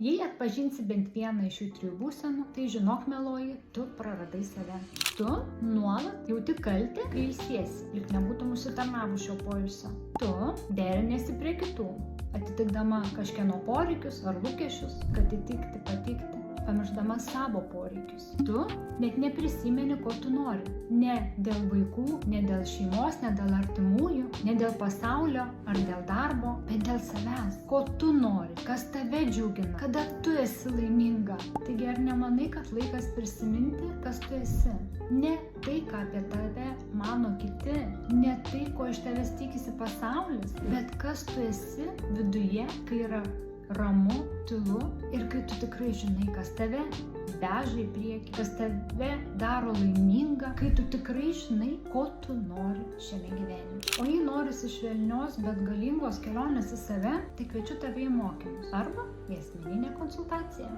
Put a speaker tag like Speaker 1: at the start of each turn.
Speaker 1: Jei atpažinsi bent vieną iš šių 3 būsenų, tai žinok, mieloji, tu praradai save. Tu nuolat jauti kaltę, kai ilsiesi, lyg nebūtum užsitarnavus šio poilsio. Tu deriniesi prie kitų, atitikdama kažkieno poreikius ar lūkesčius, kad patikti, pamiršdama savo poreikius. Tu net neprisimeni, ko tu nori. Ne dėl vaikų, ne dėl šeimos, ne dėl artimųjų, ne dėl pasaulio ar dėl darbo, bet dėl savęs. Ko tu nori, kas tave džiugina, kada tu esi laiminga. Taigi ar nemanai, kad laikas prisiminti, kas tu esi? Ne tai, ką apie tave mano kiti, ne tai, ko iš tavęs tikisi pasaulis, bet kas tu esi viduje, kai yra ramu, tylu ir kai tu tikrai žinai, kas tave veža į priekį, kas tave daro laimingą, kai tu tikrai žinai, ko tu nori šiame gyvenime. O jei norisi švelnios, bet galingos kelionės į save, tai kviečiu tave į mokymus arba į asmeninę konsultaciją.